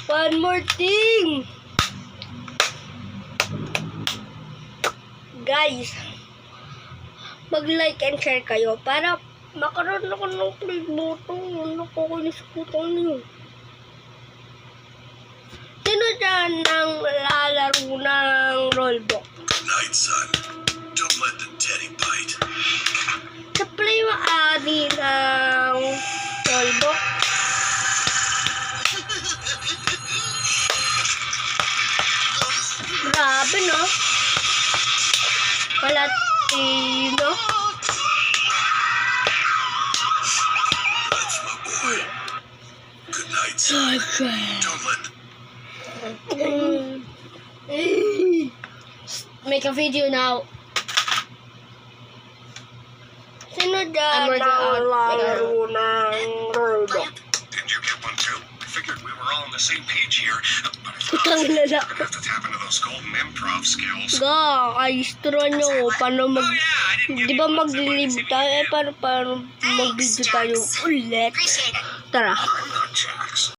One more thing. Guys, mag-like and share kayo para makaroon ako ng play button. Nakukulis ko ito niyo. Sino dyan ang lalaro ng Roblox? Good night, son. Don't let the teddy bite. Sa-play mo adi ng Roblox. Grabe, no? Palatino. That's my boy. Good night, son. Don't let Make a video now. Sino dyan ang lalaro ng Roblox? Did you get one too? I figured we were all on the same page here. But I Putang thought lala. we're gonna have to tap into those golden improv skills. Ga, kaistro nyo. Paano mag... Di ba mag-live tayo? Paano mag-video tayo ulit? Tara. I'm not Jack.